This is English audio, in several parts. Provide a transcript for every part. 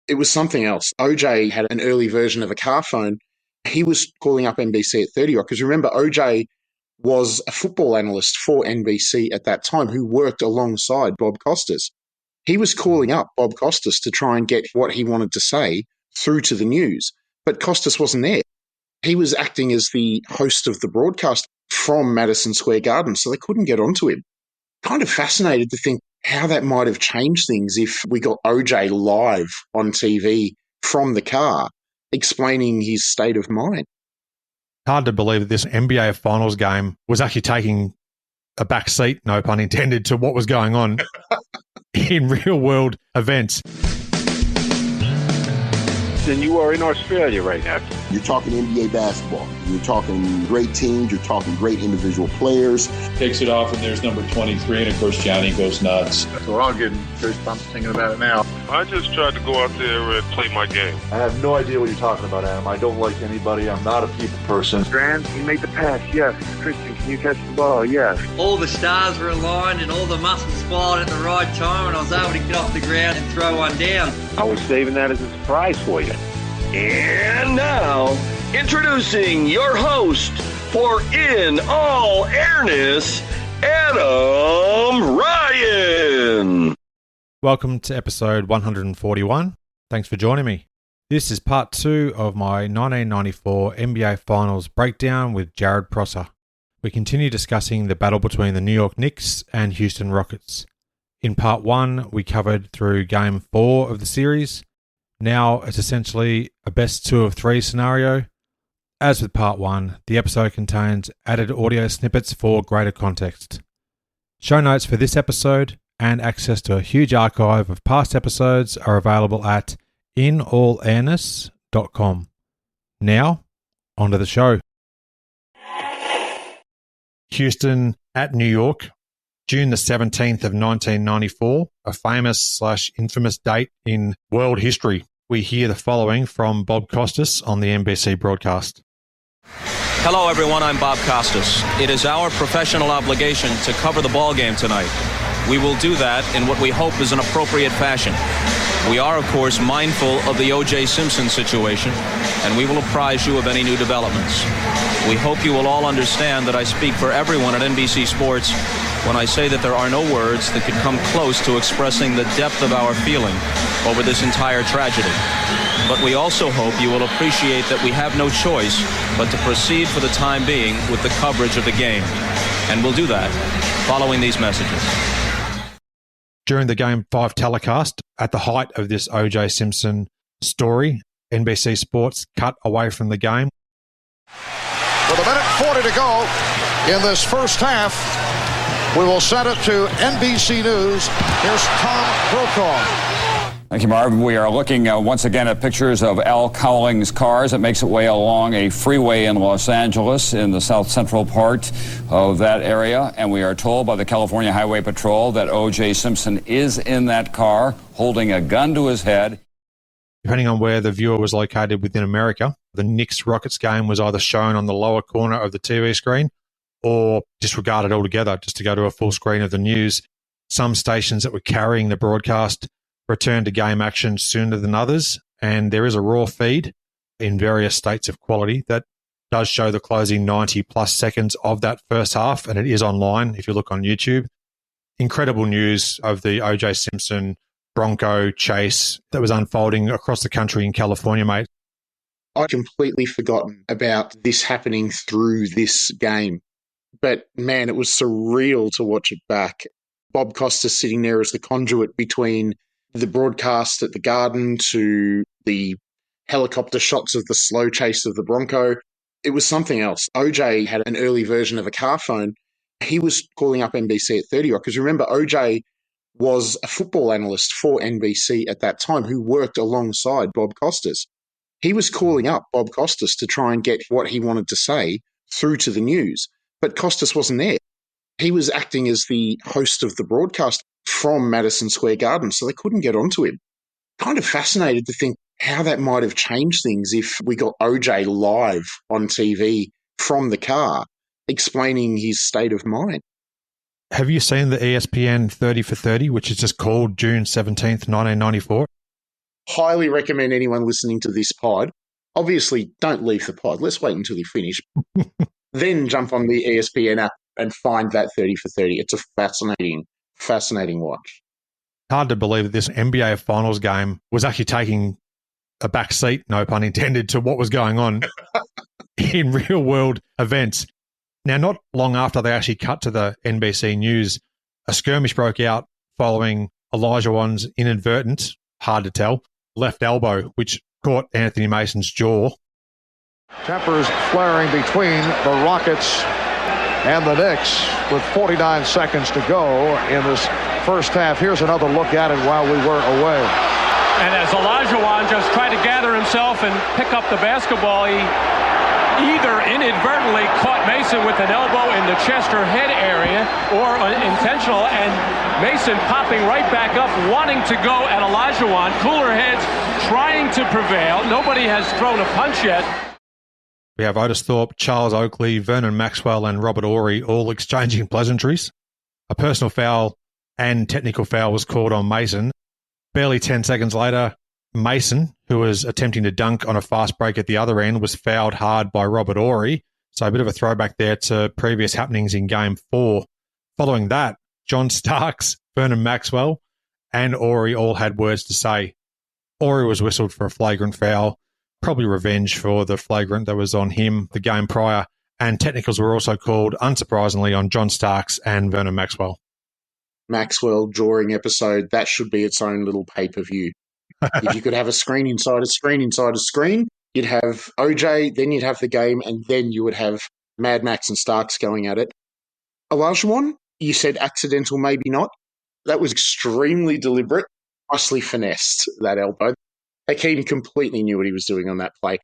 It was something else. OJ had an early version of a car phone. He was calling up NBC at 30 Rock because remember, OJ was a football analyst for NBC at that time who worked alongside Bob Costas. He was calling up Bob Costas to try and get what he wanted to say through to the news, but Costas wasn't there. He was acting as the host of the broadcast from Madison Square Garden, so they couldn't get onto him. Kind of fascinated to think how that might have changed things if we got OJ live on TV from the car explaining his state of mind. Hard to believe that this NBA Finals game was actually taking a back seat, no pun intended, to what was going on in real-world events. And you are in Australia right now. You're talking NBA basketball. You're talking great teams. You're talking great individual players. Takes it off, and there's number 23, and of course Johnny goes nuts. So we're all getting goosebumps thinking about it now. I just tried to go out there and play my game. I have no idea what you're talking about, Adam. I don't like anybody. I'm not a people person. Strand, you made the pass, yes. Christian, can you catch the ball? Yes. All the stars were aligned and all the muscles fired at the right time, and I was able to get off the ground and throw one down. I was saving that as a surprise for you. And now, introducing your host for In All Airness, Adam Ryan. Welcome to episode 141. Thanks for joining me. This is part 2 of my 1994 NBA Finals breakdown with Jared Prosser. We continue discussing the battle between the New York Knicks and Houston Rockets. In part 1, we covered through Game 4 of the series. Now it's essentially a best 2 of 3 scenario. As with part 1, the episode contains added audio snippets for greater context. Show notes for this episode and access to a huge archive of past episodes are available at inallairness.com. Now, onto the show. Houston at New York, June the 17th of 1994, a famous/infamous date in world history. We hear the following from Bob Costas on the NBC broadcast. Hello, everyone. I'm Bob Costas. It is our professional obligation to cover the ball game tonight. We will do that in what we hope is an appropriate fashion. We are, of course, mindful of the O.J. Simpson situation, and we will apprise you of any new developments. We hope you will all understand that I speak for everyone at NBC Sports when I say that there are no words that could come close to expressing the depth of our feeling over this entire tragedy. But we also hope you will appreciate that we have no choice but to proceed for the time being with the coverage of the game. And we'll do that following these messages. During the Game 5 telecast, at the height of this O.J. Simpson story, NBC Sports cut away from the game. With a minute 40 to go in this first half, we will send it to NBC News. Here's Tom Brokaw. Thank you, Marv. We are looking once again at pictures of Al Cowling's cars that makes its way along a freeway in Los Angeles in the south central part of that area. And we are told by the California Highway Patrol that O.J. Simpson is in that car holding a gun to his head. Depending on where the viewer was located within America, the Knicks-Rockets game was either shown on the lower corner of the TV screen or disregarded altogether just to go to a full screen of the news. Some stations that were carrying the broadcast returned to game action sooner than others, and there is a raw feed in various states of quality that does show the closing 90-plus seconds of that first half, and it is online if you look on YouTube. Incredible news of the O.J. Simpson Bronco chase that was unfolding across the country in California, mate. I'd completely forgotten about this happening through this game. But, man, it was surreal to watch it back. Bob Costas sitting there as the conduit between the broadcast at the Garden to the helicopter shots of the slow chase of the Bronco. It was something else. OJ had an early version of a car phone. He was calling up NBC at 30 Rock because remember, OJ was a football analyst for NBC at that time who worked alongside Bob Costas. He was calling up Bob Costas to try and get what he wanted to say through to the news, but Costas wasn't there. He was acting as the host of the broadcast from Madison Square Garden, so they couldn't get onto him. Kind of fascinated to think how that might have changed things if we got OJ live on TV from the car explaining his state of mind. Have you seen the ESPN 30 for 30, which is just called June 17th, 1994? highly recommend anyone listening to this pod, obviously don't leave the pod. Let's wait until you finish. Then jump on the ESPN app and find that 30 for 30. It's a fascinating watch. Hard to believe that this NBA Finals game was actually taking a back seat, no pun intended, to what was going on in real-world events. Now, not long after they actually cut to the NBC News, a skirmish broke out following Olajuwon's inadvertent, hard to tell, left elbow, which caught Anthony Mason's jaw. Tempers flaring between the Rockets and the Knicks with 49 seconds to go in this first half. Here's another look at it while we were away. And as Olajuwon just tried to gather himself and pick up the basketball, he either inadvertently caught Mason with an elbow in the chest or head area or intentional, and Mason popping right back up, wanting to go at Olajuwon. Cooler heads trying to prevail. Nobody has thrown a punch yet. We have Otis Thorpe, Charles Oakley, Vernon Maxwell, and Robert Horry all exchanging pleasantries. A personal foul and technical foul was called on Mason. Barely 10 seconds later, Mason, who was attempting to dunk on a fast break at the other end, was fouled hard by Robert Horry. So a bit of a throwback there to previous happenings in Game 4. Following that, John Starks, Vernon Maxwell, and Horry all had words to say. Horry was whistled for a flagrant foul, probably revenge for the flagrant that was on him the game prior, and technicals were also called, unsurprisingly, on John Starks and Vernon Maxwell. Maxwell drawing episode, that should be its own little pay-per-view. If you could have a screen inside a screen inside a screen, you'd have OJ, then you'd have the game, and then you would have Mad Max and Starks going at it. Olajuwon, you said accidental, maybe not. That was extremely deliberate, nicely finessed, that elbow. Hakeem completely knew what he was doing on that play.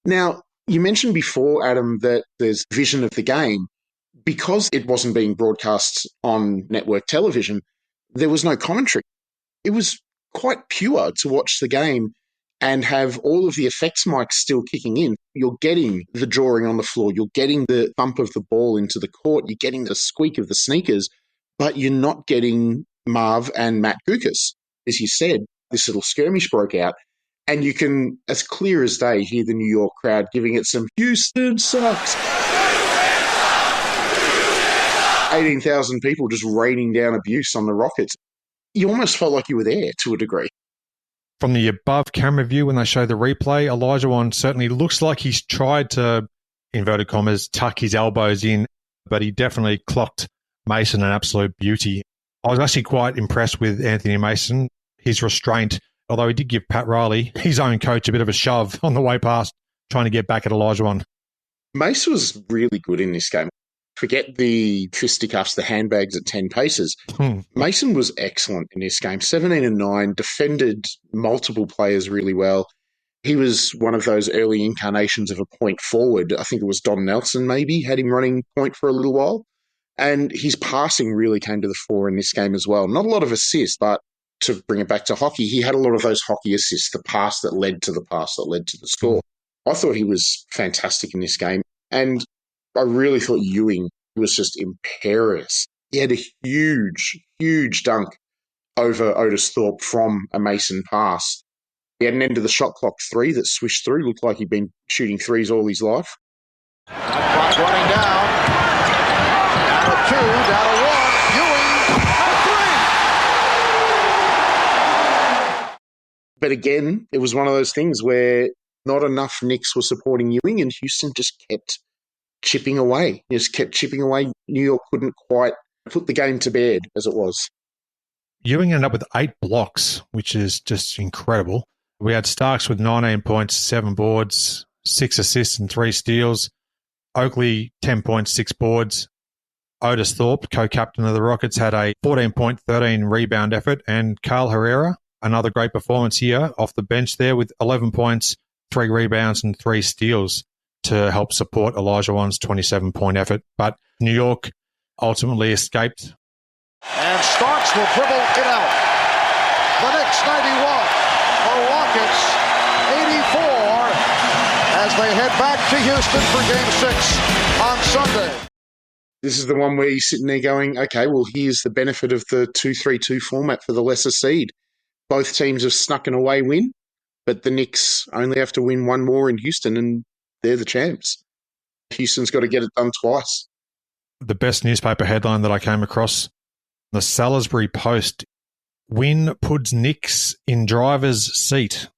Now, you mentioned before, Adam, that there's vision of the game. Because it wasn't being broadcast on network television, there was no commentary. It was quite pure to watch the game and have all of the effects mics still kicking in. You're getting the drawing on the floor. You're getting the thump of the ball into the court. You're getting the squeak of the sneakers, but you're not getting Marv and Matt Gukas. As you said, this little skirmish broke out, and you can, as clear as day, hear the New York crowd giving it some Houston sucks. 18,000 people just raining down abuse on the Rockets. You almost felt like you were there to a degree. From the above camera view, when they show the replay, Olajuwon certainly looks like he's tried to, inverted commas, tuck his elbows in, but he definitely clocked Mason an absolute beauty. I was actually quite impressed with Anthony Mason, his restraint, although he did give Pat Riley, his own coach, a bit of a shove on the way past, trying to get back at Olajuwon. Mace was really good in this game. Forget the fisticuffs, the handbags at 10 paces. Mason was excellent in this game. 17-9, defended multiple players really well. He was one of those early incarnations of a point forward. I think it was Don Nelson maybe, had him running point for a little while. And his passing really came to the fore in this game as well. Not a lot of assists, but to bring it back to hockey, he had a lot of those hockey assists, the pass that led to the pass that led to the score. I thought he was fantastic in this game. And I really thought Ewing was just imperious. He had a huge dunk over Otis Thorpe from a Mason pass. He had an end of the shot clock three that swished through. Looked like he'd been shooting threes all his life. Clock running down. Down to 2, down to 1. Ewing, a 3. But again, it was one of those things where not enough Knicks were supporting Ewing, and Houston just kept chipping away. Just kept chipping away. New York couldn't quite put the game to bed as it was. Ewing ended up with 8 blocks, which is just incredible. We had Starks with 19 points, 7 boards, 6 assists and 3 steals. Oakley, 10 points, 6 boards. Otis Thorpe, co-captain of the Rockets, had a 14-point, 13 rebound effort. And Carl Herrera, another great performance here off the bench there with 11 points, 3 rebounds and 3 steals to help support Olajuwon's 27-point effort. But New York ultimately escaped. And Starks will dribble it out. The Knicks 91, the Rockets 84 as they head back to Houston for Game 6 on Sunday. This is the one where you're sitting there going, okay, well, here's the benefit of the 2-3-2 format for the lesser seed. Both teams have snuck an away win, but the Knicks only have to win one more in Houston and they're the champs. Houston's got to get it done twice. The best newspaper headline that I came across, the Salisbury Post, win puts Knicks in driver's seat,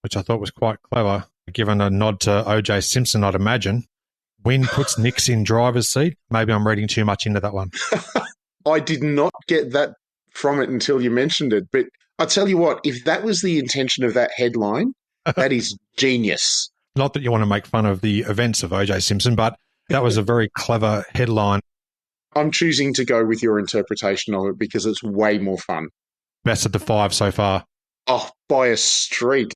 which I thought was quite clever, given a nod to O.J. Simpson, I'd imagine. Win puts Knicks in driver's seat. Maybe I'm reading too much into that one. I did not get that from it until you mentioned it. But I tell you what, if that was the intention of that headline, that is genius. Not that you want to make fun of the events of O.J. Simpson, but that was a very clever headline. I'm choosing to go with your interpretation of it because it's way more fun. Best of the 5 so far. Oh, by a streak.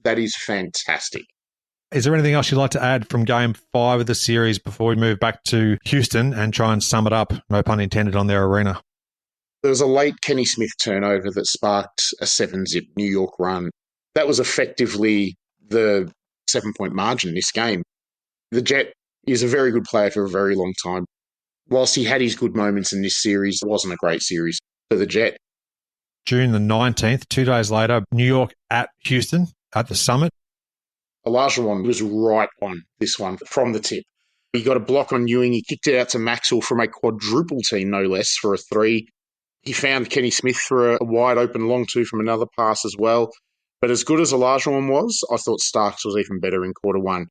That is fantastic. Is there anything else you'd like to add from Game 5 of the series before we move back to Houston and try and sum it up, no pun intended, on their arena? There was a late Kenny Smith turnover that sparked a 7-zip New York run. That was effectively the 7-point margin in this game. The Jet is a very good player for a very long time. Whilst he had his good moments in this series, it wasn't a great series for the Jet. June the 19th, 2 days later, New York at Houston at the Summit. Olajuwon was right on this one from the tip. He got a block on Ewing. He kicked it out to Maxwell from a quadruple team, no less, for a 3. He found Kenny Smith for a wide open long 2 from another pass as well. But as good as Olajuwon was, I thought Starks was even better in quarter 1.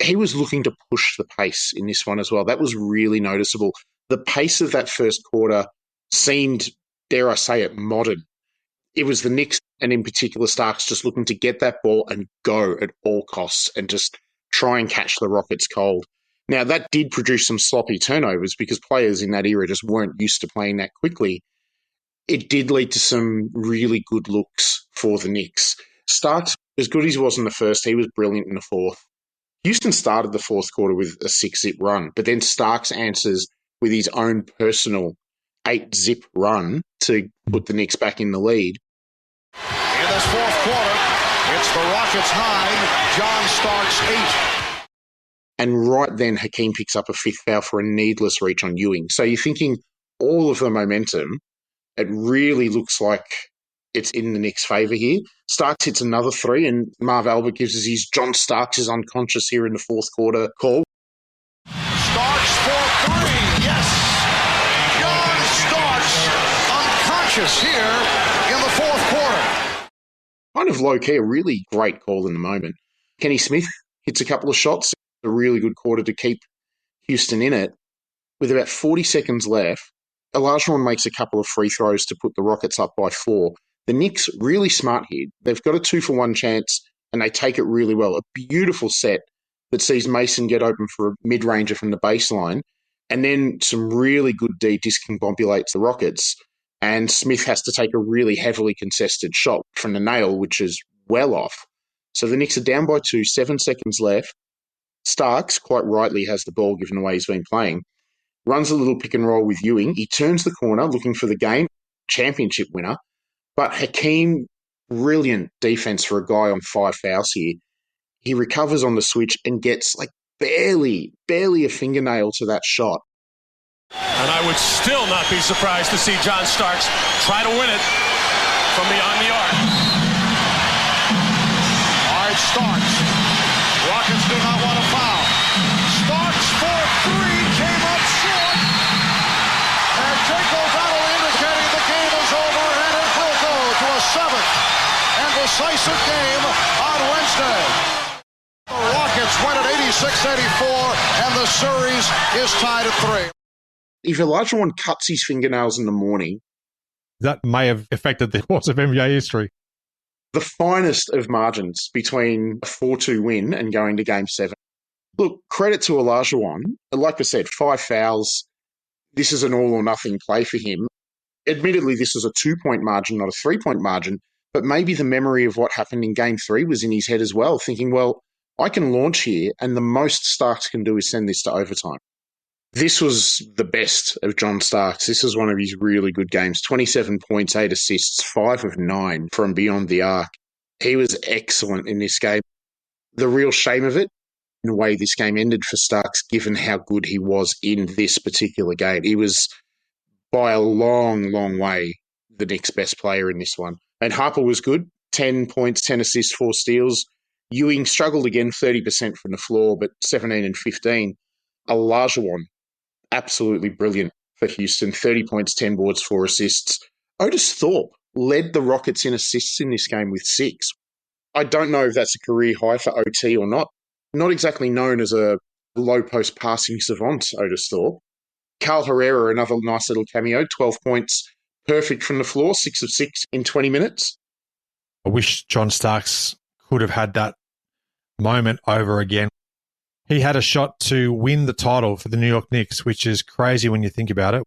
He was looking to push the pace in this one as well. That was really noticeable. The pace of that first quarter seemed, dare I say it, modern. It was the Knicks, and in particular Starks, just looking to get that ball and go at all costs and just try and catch the Rockets cold. Now, that did produce some sloppy turnovers because players in that era just weren't used to playing that quickly. It did lead to some really good looks for the Knicks. Starks, as good as he was in the first, he was brilliant in the fourth. Houston started the fourth quarter with a 6-zip run, but then Starks answers with his own personal 8-zip run to put the Knicks back in the lead. In this fourth quarter, it's the Rockets 9, John Starks 8. And right then, Hakeem picks up a 5th foul for a needless reach on Ewing. So you're thinking all of the momentum, it really looks like it's in the Knicks' favour here. Starks hits another 3, and Marv Albert gives us his John Starks is unconscious here in the fourth quarter call. Starks for 3, yes! John Starks unconscious here in the fourth quarter. Kind of low-key, a really great call in the moment. Kenny Smith hits a couple of shots, a really good quarter to keep Houston in it. With about 40 seconds left, Olajuwon makes a couple of free throws to put the Rockets up by 4. The Knicks, really smart here. They've got a 2-for-1 chance, and they take it really well. A beautiful set that sees Mason get open for a mid-ranger from the baseline, and then some really good D discombobulates the Rockets, and Smith has to take a really heavily contested shot from the nail, which is well off. So the Knicks are down by 2, 7 seconds left. Starks, quite rightly, has the ball given the way he's been playing. Runs a little pick and roll with Ewing. He turns the corner looking for the game championship winner. But Hakeem, brilliant defense for a guy on 5 fouls here. He recovers on the switch and gets barely a fingernail to that shot. And I would still not be surprised to see John Starks try to win it from beyond the arc. All right, Starks. Rockets do not want to foul. Starks for 3 came up short. And Jake O'Donnell indicating the game is over, and it will go to a 7th and decisive game on Wednesday. The Rockets win at 86-84, and the series is tied at 3. If Olajuwon cuts his fingernails in the morning, that may have affected the course of NBA history. The finest of margins between a 4-2 win and going to Game 7. Look, credit to Olajuwon. Like I said, 5 fouls. This is an all-or-nothing play for him. Admittedly, this was a 2-point margin, not a 3-point margin, but maybe the memory of what happened in Game 3 was in his head as well, thinking, well, I can launch here, and the most Starks can do is send this to overtime. This was the best of John Starks. This was one of his really good games. 27 points, 8 assists, 5 of 9 from beyond the arc. He was excellent in this game. The real shame of it, in the way this game ended for Starks, given how good he was in this particular game. He was, by a long, long way, the Knicks' best player in this one. And Harper was good, 10 points, 10 assists, 4 steals. Ewing struggled again, 30% from the floor, but 17 and 15. Olajuwon, absolutely brilliant for Houston, 30 points, 10 boards, 4 assists. Otis Thorpe led the Rockets in assists in this game with 6. I don't know if that's a career high for OT or not. Not exactly known as a low-post passing savant, Otis Thorpe. Carl Herrera, another nice little cameo, 12 points, perfect from the floor, 6 of 6 in 20 minutes. I wish John Starks could have had that moment over again. He had a shot to win the title for the New York Knicks, which is crazy when you think about it.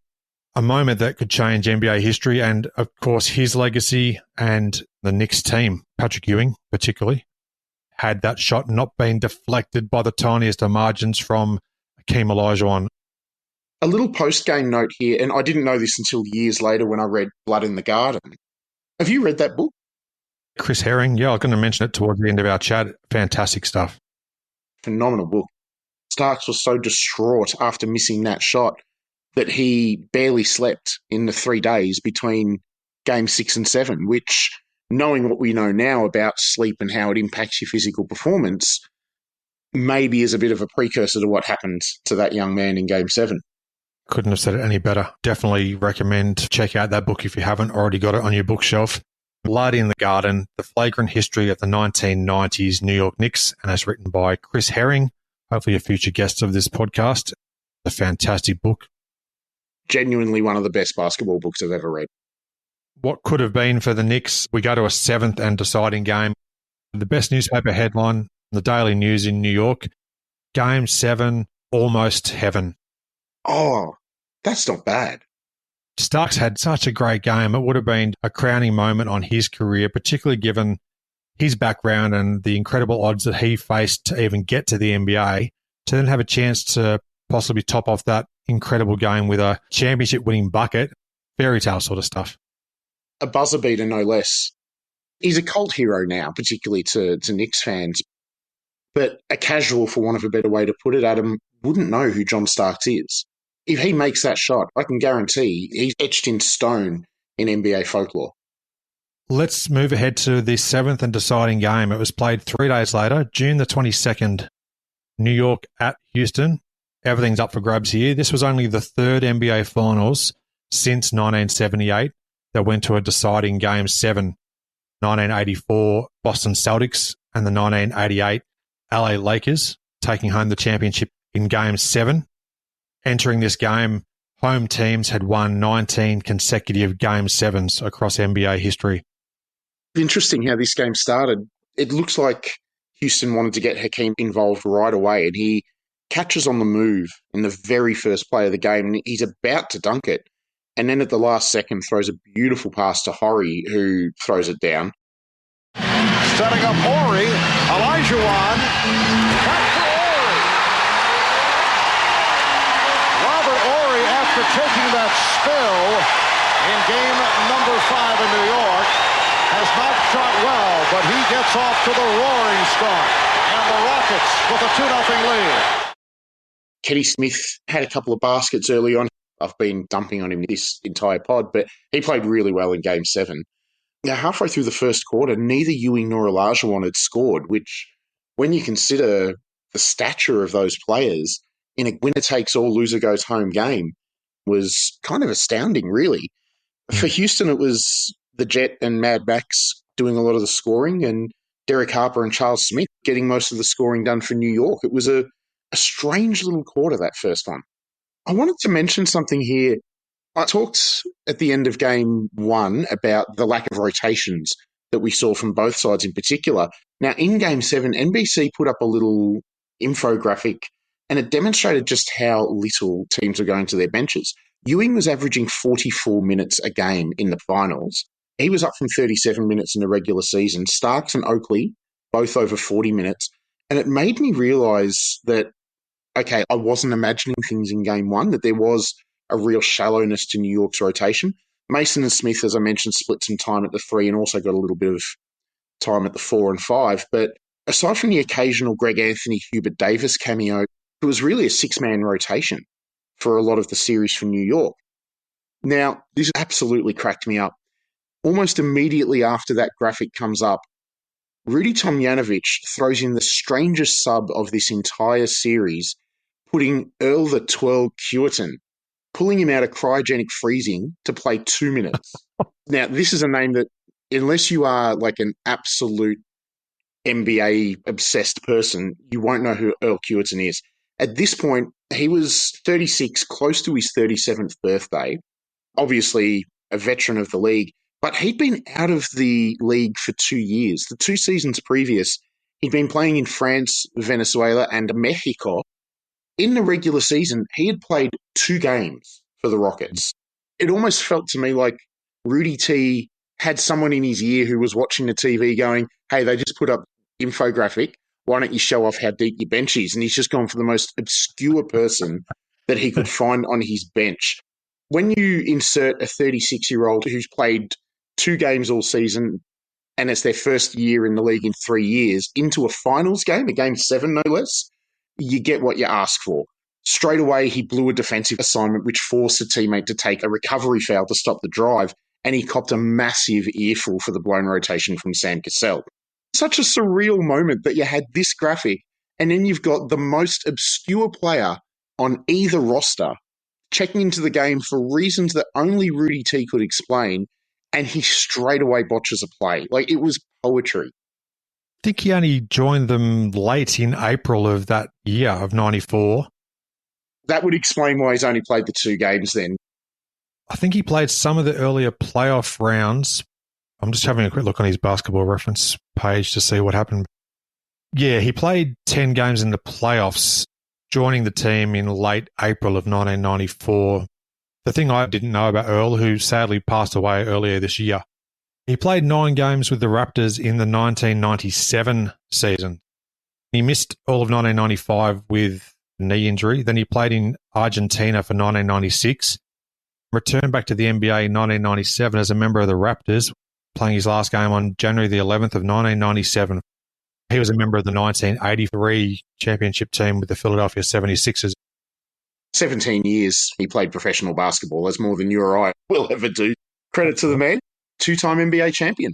A moment that could change NBA history and, of course, his legacy and the Knicks team, Patrick Ewing particularly, had that shot not been deflected by the tiniest of margins from Hakeem Olajuwon. A little post-game note here, and I didn't know this until years later when I read Blood in the Garden. Have you read that book? Chris Herring, yeah, I was going to mention it towards the end of our chat. Fantastic stuff. Phenomenal book. Starks was so distraught after missing that shot that he barely slept in the 3 days between Game 6 and 7, which, knowing what we know now about sleep and how it impacts your physical performance, maybe is a bit of a precursor to what happened to that young man in Game 7. Couldn't have said it any better. Definitely recommend check out that book if you haven't already got it on your bookshelf. Blood in the Garden, The Flagrant History of the 1990s New York Knicks, and as written by Chris Herring, hopefully a future guest of this podcast. A fantastic book. Genuinely one of the best basketball books I've ever read. What could have been for the Knicks, we go to a 7th and deciding game. The best newspaper headline, the Daily News in New York, Game 7, almost heaven. Oh, that's not bad. Starks had such a great game. It would have been a crowning moment on his career, particularly given his background and the incredible odds that he faced to even get to the NBA, to then have a chance to possibly top off that incredible game with a championship-winning bucket. Fairy tale sort of stuff. A buzzer beater, no less. He's a cult hero now, particularly to Knicks fans. But a casual, for want of a better way to put it, Adam, wouldn't know who John Starks is. If he makes that shot, I can guarantee he's etched in stone in NBA folklore. Let's move ahead to the 7th and deciding game. It was played 3 days later, June the 22nd, New York at Houston. Everything's up for grabs here. This was only the 3rd NBA Finals since 1978 that went to a deciding Game 7. 1984 Boston Celtics and the 1988 LA Lakers taking home the championship in Game 7. Entering this game, home teams had won 19 consecutive Game 7s across NBA history. Interesting how this game started. It looks like Houston wanted to get Hakeem involved right away, and he catches on the move in the very first play of the game, and he's about to dunk it. And then at the last second throws a beautiful pass to Horry, who throws it down. Setting up Horry, Olajuwon, back for Horry. Robert Horry, after taking that spill in game number 5 in New York, has not shot well, but he gets off to the roaring start. And the Rockets with a 2-0 lead. Kenny Smith had a couple of baskets early on. I've been dumping on him this entire pod, but he played really well in Game 7. Now, halfway through the first quarter, neither Ewing nor Olajuwon had scored, which, when you consider the stature of those players in a winner-takes-all, loser-goes-home game, was kind of astounding, really. For Houston, it was the Jet and Mad Max doing a lot of the scoring, and Derek Harper and Charles Smith getting most of the scoring done for New York. It was a strange little quarter, that first one. I wanted to mention something here. I talked at the end of Game 1 about the lack of rotations that we saw from both sides in particular. Now, in Game 7, NBC put up a little infographic, and it demonstrated just how little teams were going to their benches. Ewing was averaging 44 minutes a game in the finals. He was up from 37 minutes in the regular season. Starks and Oakley, both over 40 minutes. And it made me realise that, okay, I wasn't imagining things in Game 1, that there was a real shallowness to New York's rotation. Mason and Smith, as I mentioned, split some time at the 3 and also got a little bit of time at the 4 and 5. But aside from the occasional Greg Anthony, Hubert Davis cameo, it was really a 6-man rotation for a lot of the series from New York. Now, this absolutely cracked me up. almost immediately after that graphic comes up, Rudy Tomjanovic throws in the strangest sub of this entire series, putting Earl the Twirl Cureton, pulling him out of cryogenic freezing to play 2 minutes. Now, this is a name that, unless you are like an absolute NBA-obsessed person, you won't know who Earl Cureton is. At this point, he was 36, close to his 37th birthday, obviously a veteran of the league, but he'd been out of the league for 2 years. The 2 seasons previous, he'd been playing in France, Venezuela, and Mexico. In the regular season, he had played 2 games for the Rockets. It almost felt to me like Rudy T had someone in his ear who was watching the TV going, hey, they just put up infographic. Why don't you show off how deep your bench is? And he's just gone for the most obscure person that he could find on his bench. When you insert a 36-year-old who's played 2 games all season and it's their first year in the league in 3 years into a finals game, a game 7 no less, you get what you ask for. Straight away, he blew a defensive assignment which forced a teammate to take a recovery foul to stop the drive, and he copped a massive earful for the blown rotation from Sam Cassell. Such a surreal moment that you had this graphic, and then you've got the most obscure player on either roster checking into the game for reasons that only Rudy T could explain, and he straight away botches a play. Like, it was poetry. I think he only joined them late in April of that year of 94. That would explain why he's only played the 2 games then. I think he played some of the earlier playoff rounds. I'm just having a quick look on his basketball reference page to see what happened. Yeah, he played 10 games in the playoffs, joining the team in late April of 1994. The thing I didn't know about Earl, who sadly passed away earlier this year, he played 9 games with the Raptors in the 1997 season. He missed all of 1995 with knee injury. Then he played in Argentina for 1996, returned back to the NBA in 1997 as a member of the Raptors, playing his last game on January the 11th of 1997. He was a member of the 1983 championship team with the Philadelphia 76ers. 17 years he played professional basketball. That's more than you or I will ever do. Credit to the man. 2-time NBA champion.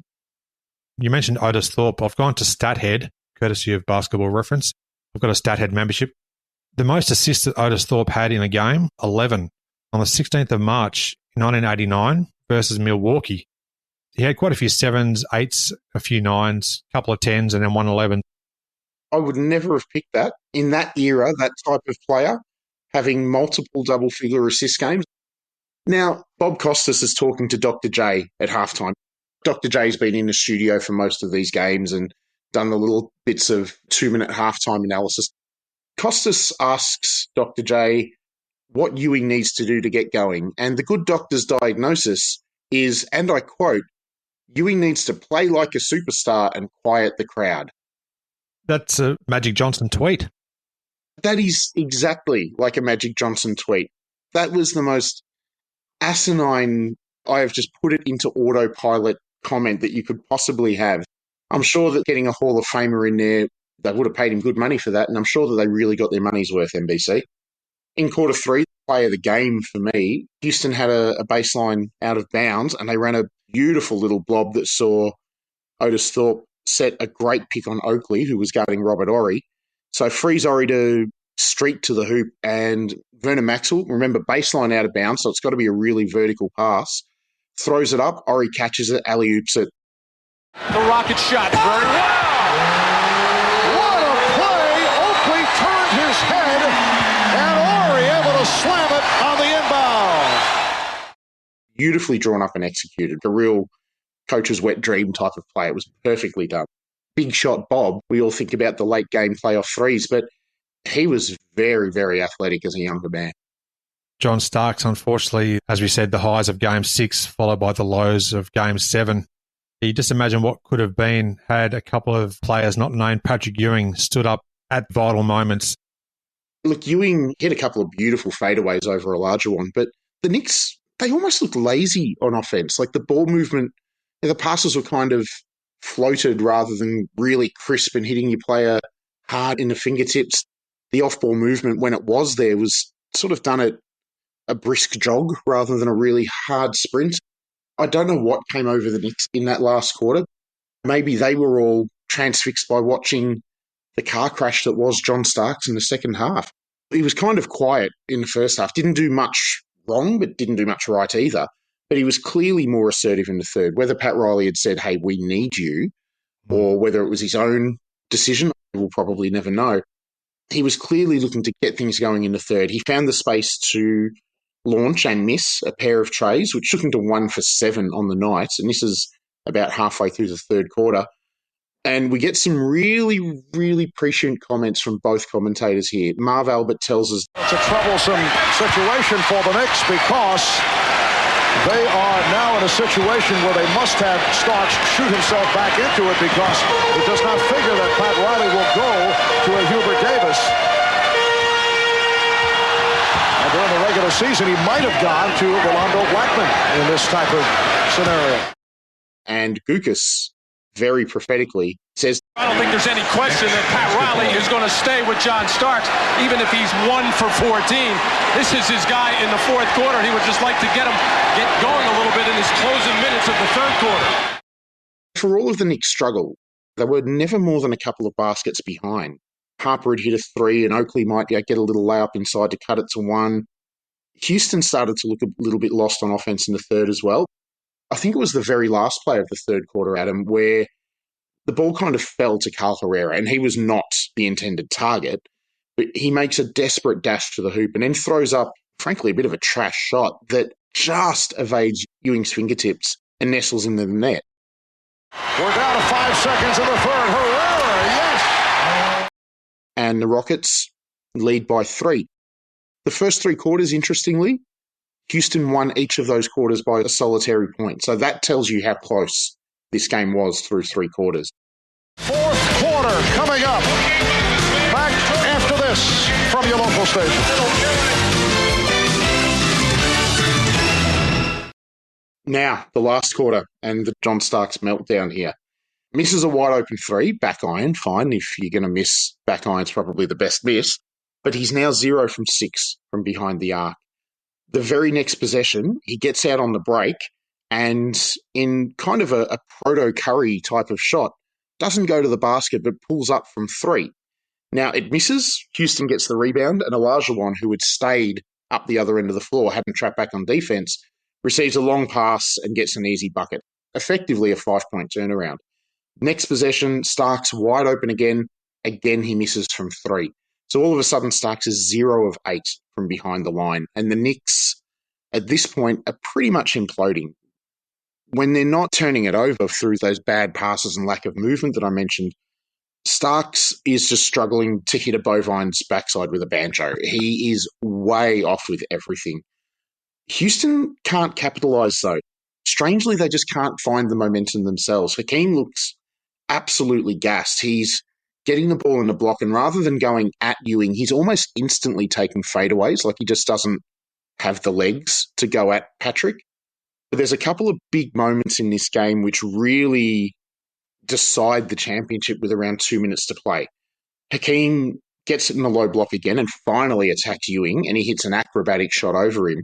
You mentioned Otis Thorpe. I've gone to StatHead, courtesy of Basketball Reference. I've got a StatHead membership. The most assists that Otis Thorpe had in a game, 11, on the 16th of March 1989 versus Milwaukee. He had quite a few 7s, 8s, a few 9s, a couple of 10s, and then 1 11. I would never have picked that. In that era, that type of player, having multiple double-figure assist games. Now, Bob Costas is talking to Dr. J at halftime. Dr. J's been in the studio for most of these games and done the little bits of 2-minute halftime analysis. Costas asks Dr. J what Ewing needs to do to get going, and the good doctor's diagnosis is, and I quote, Ewing needs to play like a superstar and quiet the crowd. That's a Magic Johnson tweet. That is exactly like a Magic Johnson tweet. That was the most asinine, I have just put it into autopilot comment that you could possibly have. I'm sure that getting a Hall of Famer in there, they would have paid him good money for that, and I'm sure that they really got their money's worth, NBC. In quarter 3, play of the game for me, Houston had a baseline out of bounds, and they ran a beautiful little blob that saw Otis Thorpe set a great pick on Oakley, who was guarding Robert Horry. So frees Horry to streak to the hoop, and Vernon Maxwell, remember, baseline out of bounds, so it's got to be a really vertical pass, throws it up, Horry catches it, alley-oops it. The Rocket shot very well. What a play! Oakley turned his head, and Horry able to slam it on the inbound. Beautifully drawn up and executed. A real coach's wet dream type of play. It was perfectly done. Big shot Bob, we all think about the late game playoff threes, but he was very, very athletic as a younger man. John Starks, unfortunately, as we said, the highs of Game 6 followed by the lows of Game 7. You just imagine what could have been had a couple of players not named Patrick Ewing stood up at vital moments. Look, Ewing hit a couple of beautiful fadeaways over a larger one, but the Knicks, they almost looked lazy on offense. Like the ball movement, the passes were kind of floated rather than really crisp and hitting your player hard in the fingertips. The off-ball movement, when it was there, was sort of done at a brisk jog rather than a really hard sprint. I don't know what came over the Knicks in that last quarter. Maybe they were all transfixed by watching the car crash that was John Starks in the second half. He was kind of quiet in the first half, didn't do much wrong, but didn't do much right either. But he was clearly more assertive in the third. Whether Pat Riley had said, hey, we need you, or whether it was his own decision, we'll probably never know. He was clearly looking to get things going in the third. He found the space to launch and miss a pair of trays, which took him to 1 for 7 on the night. And this is about halfway through the third quarter. And we get some really, really prescient comments from both commentators here. Marv Albert tells us it's a troublesome situation for the Knicks because they are now in a situation where they must have Starks shoot himself back into it because it does not figure that Pat Riley will go to a Hubert Davis. And during the regular season, he might have gone to Rolando Blackman in this type of scenario. And Gukas, very prophetically, says, I don't think there's any question that Pat Riley is going to stay with John Starks, even if he's 1 for 14. This is his guy in the fourth quarter. He would just like to get going a little bit in his closing minutes of the third quarter. For all of the Knicks' struggle, they were never more than a couple of baskets behind. Harper had hit a 3, and Oakley might get a little layup inside to cut it to 1. Houston started to look a little bit lost on offense in the third as well. I think it was the very last play of the third quarter, Adam, where the ball kind of fell to Carl Herrera, and he was not the intended target, but he makes a desperate dash to the hoop and then throws up, frankly, a bit of a trash shot that just evades Ewing's fingertips and nestles in the net. We're down to 5 seconds in the third. Herrera, yes! And the Rockets lead by 3. The first 3 quarters, interestingly, Houston won each of those quarters by a solitary point. So that tells you how close this game was through 3 quarters. Fourth quarter coming up. Back after this from your local station. Now, the last quarter and the John Starks meltdown here. Misses a wide open 3, back iron, fine. If you're going to miss, back iron's probably the best miss. But he's now 0 from 6 from behind the arc. The very next possession, he gets out on the break and in kind of a proto-Curry type of shot, doesn't go to the basket but pulls up from 3. Now, it misses. Houston gets the rebound, and Olajuwon, who had stayed up the other end of the floor, hadn't trapped back on defense, receives a long pass and gets an easy bucket. Effectively a 5-point turnaround. Next possession, Starks wide open again. Again, he misses from 3. So all of a sudden, Starks is 0 of 8 from behind the line. And the Knicks, at this point, are pretty much imploding. When they're not turning it over through those bad passes and lack of movement that I mentioned, Starks is just struggling to hit a bovine's backside with a banjo. He is way off with everything. Houston can't capitalize, though. Strangely, they just can't find the momentum themselves. Hakeem looks absolutely gassed. He's getting the ball in the block, and rather than going at Ewing, he's almost instantly taking fadeaways, like he just doesn't have the legs to go at Patrick. But there's a couple of big moments in this game which really decide the championship with around 2 minutes to play. Hakeem gets it in the low block again and finally attacks Ewing, and he hits an acrobatic shot over him.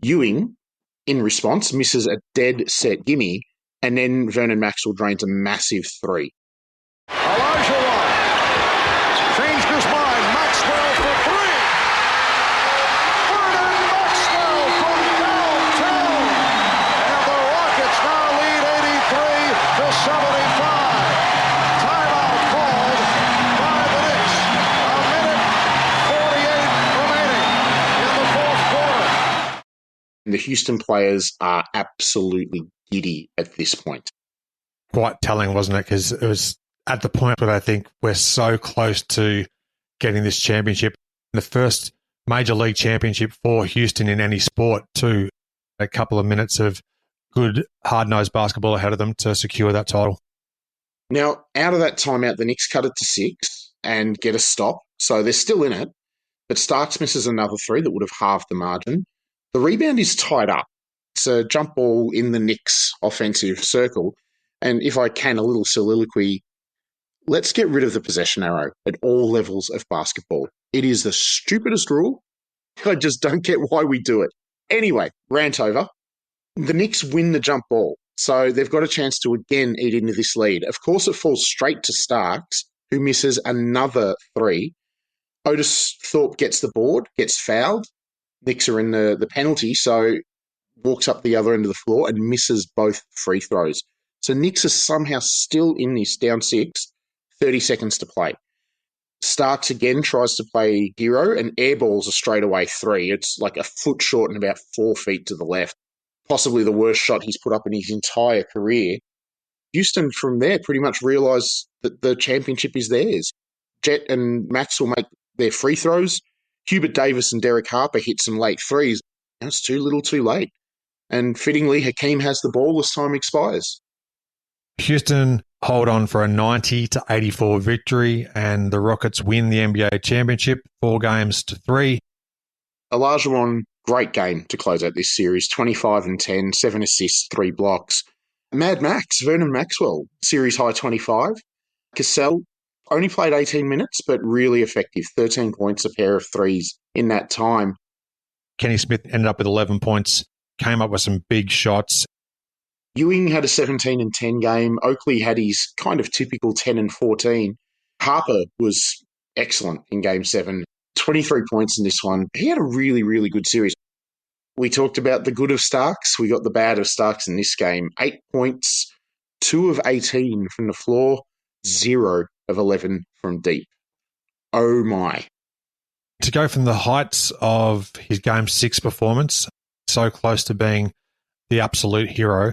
Ewing, in response, misses a dead set gimme, and then Vernon Maxwell drains a massive 3. Olajuwon changed his mind. Maxwell for 3. Vernon Maxwell from downtown. And the Rockets now lead 83-75. Timeout called by the Knicks. A minute 48 remaining in the fourth quarter. The Houston players are absolutely giddy at this point. Quite telling, wasn't it? Because it was at the point where I think we're so close to getting this championship. The first major league championship for Houston in any sport, too. A couple of minutes of good, hard-nosed basketball ahead of them to secure that title. Now, out of that timeout, the Knicks cut it to 6 and get a stop. So they're still in it. But Starks misses another 3 that would have halved the margin. The rebound is tied up. It's a jump ball in the Knicks' offensive circle. And if I can, a little soliloquy, let's get rid of the possession arrow at all levels of basketball. It is the stupidest rule. I just don't get why we do it. Anyway, rant over. The Knicks win the jump ball, so they've got a chance to again eat into this lead. Of course, it falls straight to Starks, who misses another three. Otis Thorpe gets the board, gets fouled. Knicks are in the penalty, so walks up the other end of the floor and misses both free throws. So Knicks are somehow still in this, down 6, 30 seconds to play. Starks again tries to play hero and airballs a straightaway 3. It's like a foot short and about 4 feet to the left. Possibly the worst shot he's put up in his entire career. Houston from there pretty much realised that the championship is theirs. Jet and Max will make their free throws. Hubert Davis and Derek Harper hit some late threes. Now it's too little too late. And fittingly, Hakeem has the ball as time expires. Houston hold on for a 90-84 victory, and the Rockets win the NBA championship 4-3. Olajuwon, great game to close out this series. 25 and 10, 7 assists, 3 blocks. Mad Max, Vernon Maxwell, series high 25. Cassell only played 18 minutes, but really effective. 13 points, a pair of threes in that time. Kenny Smith ended up with 11 points, came up with some big shots. Ewing had a 17 and 10 game. Oakley had his kind of typical 10 and 14. Harper was excellent in game 7. 23 points in this one. He had a really, really good series. We talked about the good of Starks. We got the bad of Starks in this game. 8 points, 2 of 18 from the floor, 0 of 11 from deep. Oh my. To go from the heights of his Game 6 performance, so close to being the absolute hero,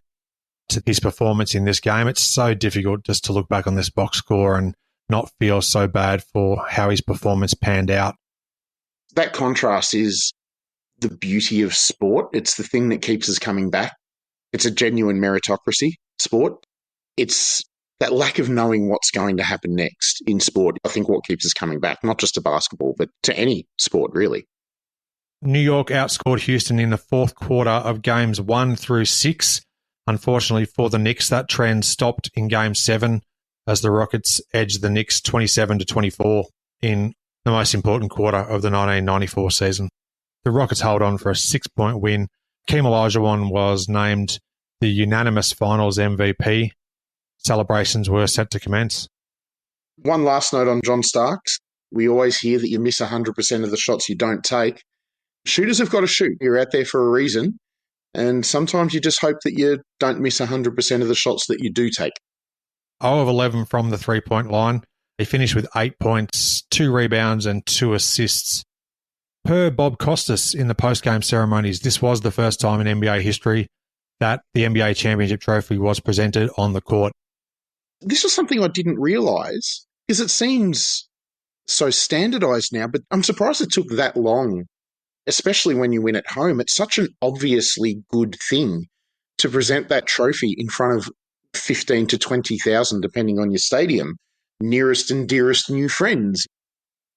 to his performance in this game, it's so difficult just to look back on this box score and not feel so bad for how his performance panned out. That contrast is the beauty of sport. It's the thing that keeps us coming back. It's a genuine meritocracy sport. It's that lack of knowing what's going to happen next in sport, I think, what keeps us coming back, not just to basketball, but to any sport, really. New York outscored Houston in the fourth quarter of games 1 through 6. Unfortunately for the Knicks, that trend stopped in Game 7 as the Rockets edged the Knicks 27-24 in the most important quarter of the 1994 season. The Rockets hold on for a 6-point win. Hakeem Olajuwon was named the unanimous finals MVP. Celebrations were set to commence. One last note on John Starks. We always hear that you miss 100% of the shots you don't take. Shooters have got to shoot. You're out there for a reason. And sometimes you just hope that you don't miss 100% of the shots that you do take. 0 of 11 from the three-point line. He finished with 8 points, 2 rebounds and 2 assists. Per Bob Costas in the post-game ceremonies, this was the first time in NBA history that the NBA championship trophy was presented on the court. This was something I didn't realise, because it seems so standardised now, but I'm surprised it took that long, especially when you win at home. It's such an obviously good thing to present that trophy in front of 15 to 20,000, depending on your stadium, nearest and dearest new friends,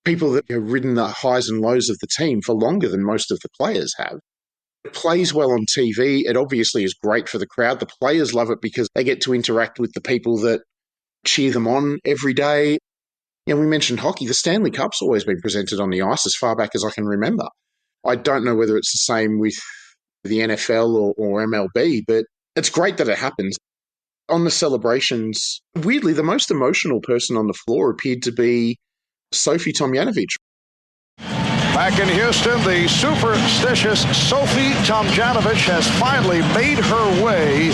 people that have ridden the highs and lows of the team for longer than most of the players have. It plays well on TV. It obviously is great for the crowd. The players love it because they get to interact with the people that cheer them on every day. You know, we mentioned hockey. The Stanley Cup's always been presented on the ice as far back as I can remember. I don't know whether it's the same with the NFL or MLB, but it's great that it happens. On the celebrations, weirdly, the most emotional person on the floor appeared to be Sophie Tomjanovic. Back in Houston, the superstitious Sophie Tomjanovic has finally made her way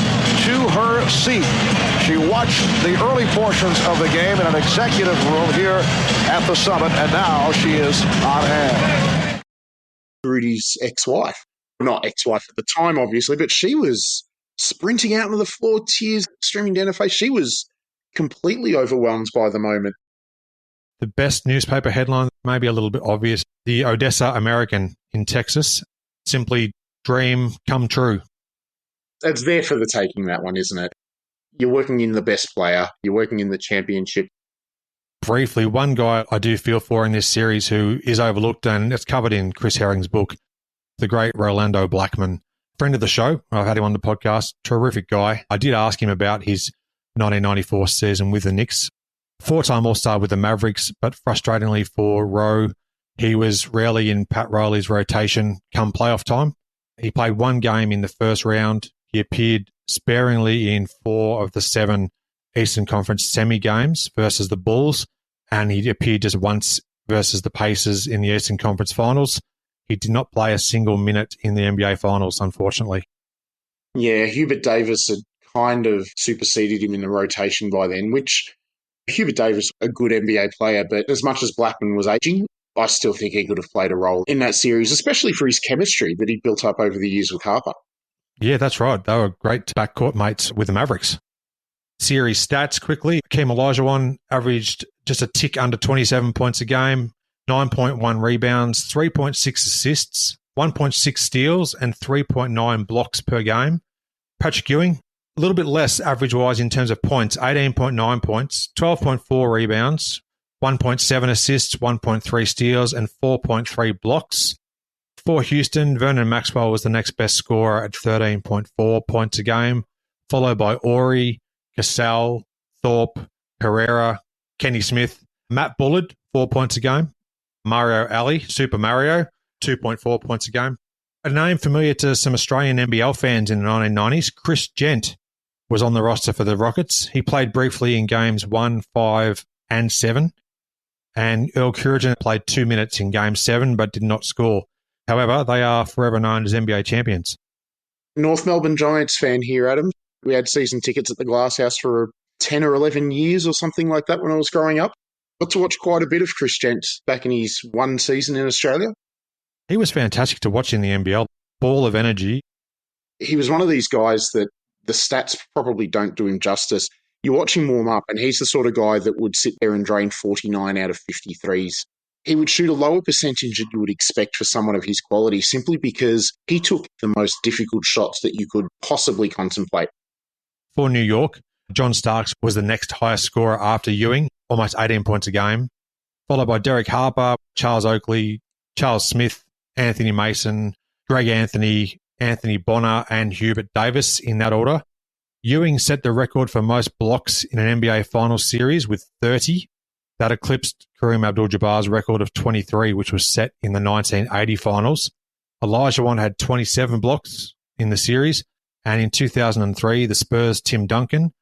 to her seat. She watched the early portions of the game in an executive room here at the Summit, and now she is on hand. Rudy's ex-wife. Not ex-wife at the time, obviously, but she was sprinting out onto the floor, tears streaming down her face. She was completely overwhelmed by the moment. The best newspaper headline, maybe a little bit obvious, the Odessa American in Texas, simply dream come true. It's there for the taking, that one, isn't it? You're working in the best player. You're working in the championship. Briefly, one guy I do feel for in this series who is overlooked, and it's covered in Chris Herring's book, the great Rolando Blackman, friend of the show. I've had him on the podcast. Terrific guy. I did ask him about his 1994 season with the Knicks. 4-time All-Star with the Mavericks, but frustratingly for Rowe, he was rarely in Pat Riley's rotation come playoff time. He played one game in the first round. He appeared sparingly in 4 of the 7 Eastern Conference semi-games versus the Bulls, and he appeared just once versus the Pacers in the Eastern Conference Finals. He did not play a single minute in the NBA Finals, unfortunately. Yeah, Hubert Davis had kind of superseded him in the rotation by then, which Hubert Davis, a good NBA player, but as much as Blackman was aging, I still think he could have played a role in that series, especially for his chemistry that he built up over the years with Harper. Yeah, that's right. They were great backcourt mates with the Mavericks. Series stats quickly. Hakeem Olajuwon averaged just a tick under 27 points a game, 9.1 rebounds, 3.6 assists, 1.6 steals, and 3.9 blocks per game. Patrick Ewing, a little bit less average-wise in terms of points, 18.9 points, 12.4 rebounds, 1.7 assists, 1.3 steals, and 4.3 blocks. For Houston, Vernon Maxwell was the next best scorer at 13.4 points a game, followed by Ori, Cassell, Thorpe, Herrera, Kenny Smith, Matt Bullard, 4 points a game, Mario Ali, Super Mario, 2.4 points a game. A name familiar to some Australian NBL fans in the 1990s, Chris Gent was on the roster for the Rockets. He played briefly in games 1, 5, and 7, and Earl Curigan played 2 minutes in game 7 but did not score. However, they are forever known as NBA champions. North Melbourne Giants fan here, Adam. We had season tickets at the Glass House for 10 or 11 years or something like that when I was growing up. Got to watch quite a bit of Chris Gent back in his one season in Australia. He was fantastic to watch in the NBL. Ball of energy. He was one of these guys that the stats probably don't do him justice. You watch him warm up, and he's the sort of guy that would sit there and drain 49 out of 53s. He would shoot a lower percentage than you would expect for someone of his quality simply because he took the most difficult shots that you could possibly contemplate. For New York, John Starks was the next highest scorer after Ewing, almost 18 points a game, followed by Derek Harper, Charles Oakley, Charles Smith, Anthony Mason, Greg Anthony, Anthony Bonner, and Hubert Davis in that order. Ewing set the record for most blocks in an NBA Finals series with 30. That eclipsed Kareem Abdul-Jabbar's record of 23, which was set in the 1980 Finals. Olajuwon had 27 blocks in the series, and in 2003, the Spurs' Tim Duncan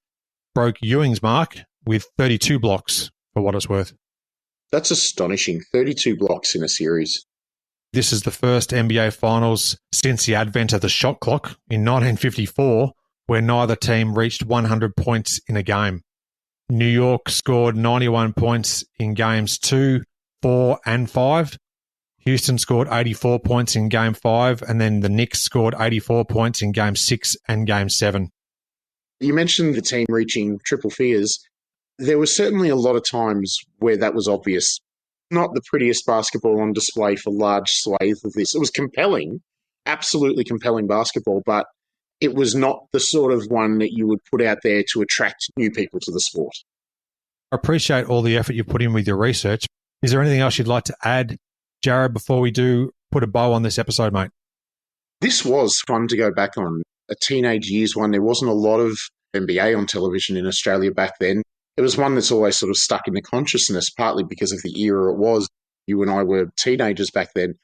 broke Ewing's mark with 32 blocks, for what it's worth. That's astonishing, 32 blocks in a series. This is the first NBA Finals since the advent of the shot clock in 1954, where neither team reached 100 points in a game. New York scored 91 points in games 2, 4, and 5. Houston scored 84 points in game 5, and then the Knicks scored 84 points in game 6 and game 7. You mentioned the team reaching triple figures. There was certainly a lot of times where that was obvious. Not the prettiest basketball on display for large swathes of this. It was compelling, absolutely compelling basketball, but it was not the sort of one that you would put out there to attract new people to the sport. I appreciate all the effort you put in with your research. Is there anything else you'd like to add, Jared, before we do put a bow on this episode, mate? This was fun to go back on. A teenage years one. There wasn't a lot of NBA on television in Australia back then. It was one that's always sort of stuck in the consciousness, partly because of the era it was. You and I were teenagers back then.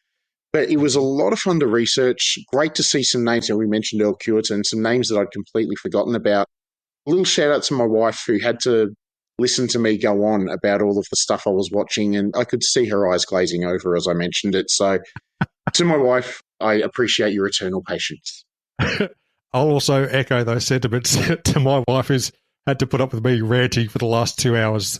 But it was a lot of fun to research. Great to see some names. We mentioned Earl Curigan, some names that I'd completely forgotten about. A little shout out to my wife who had to listen to me go on about all of the stuff I was watching, and I could see her eyes glazing over as I mentioned it. So to my wife, I appreciate your eternal patience. I'll also echo those sentiments to my wife who's had to put up with me ranting for the last 2 hours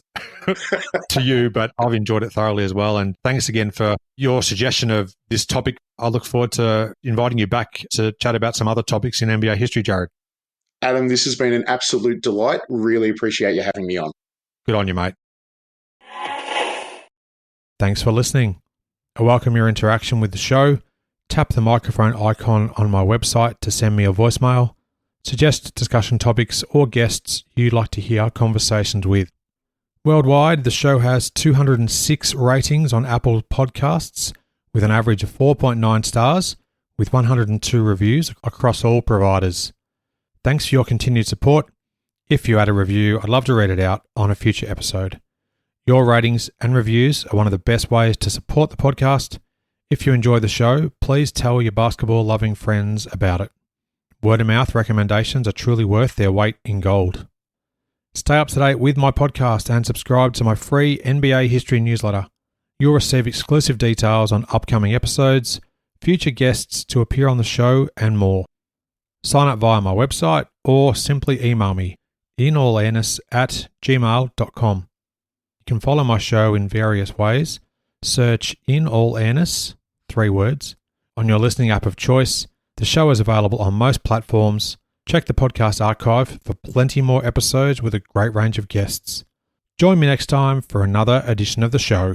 to you, but I've enjoyed it thoroughly as well. And thanks again for your suggestion of this topic. I look forward to inviting you back to chat about some other topics in NBA history, Jared. Adam, this has been an absolute delight. Really appreciate you having me on. Good on you, mate. Thanks for listening. I welcome your interaction with the show. Tap the microphone icon on my website to send me a voicemail. Suggest discussion topics or guests you'd like to hear conversations with. Worldwide, the show has 206 ratings on Apple Podcasts with an average of 4.9 stars with 102 reviews across all providers. Thanks for your continued support. If you add a review, I'd love to read it out on a future episode. Your ratings and reviews are one of the best ways to support the podcast. If you enjoy the show, please tell your basketball-loving friends about it. Word of mouth recommendations are truly worth their weight in gold. Stay up to date with my podcast and subscribe to my free NBA history newsletter. You'll receive exclusive details on upcoming episodes, future guests to appear on the show, and more. Sign up via my website or simply email me, inallairness@gmail.com. You can follow my show in various ways. Search In All Airness, 3 words, on your listening app of choice. The show is available on most platforms. Check the podcast archive for plenty more episodes with a great range of guests. Join me next time for another edition of the show.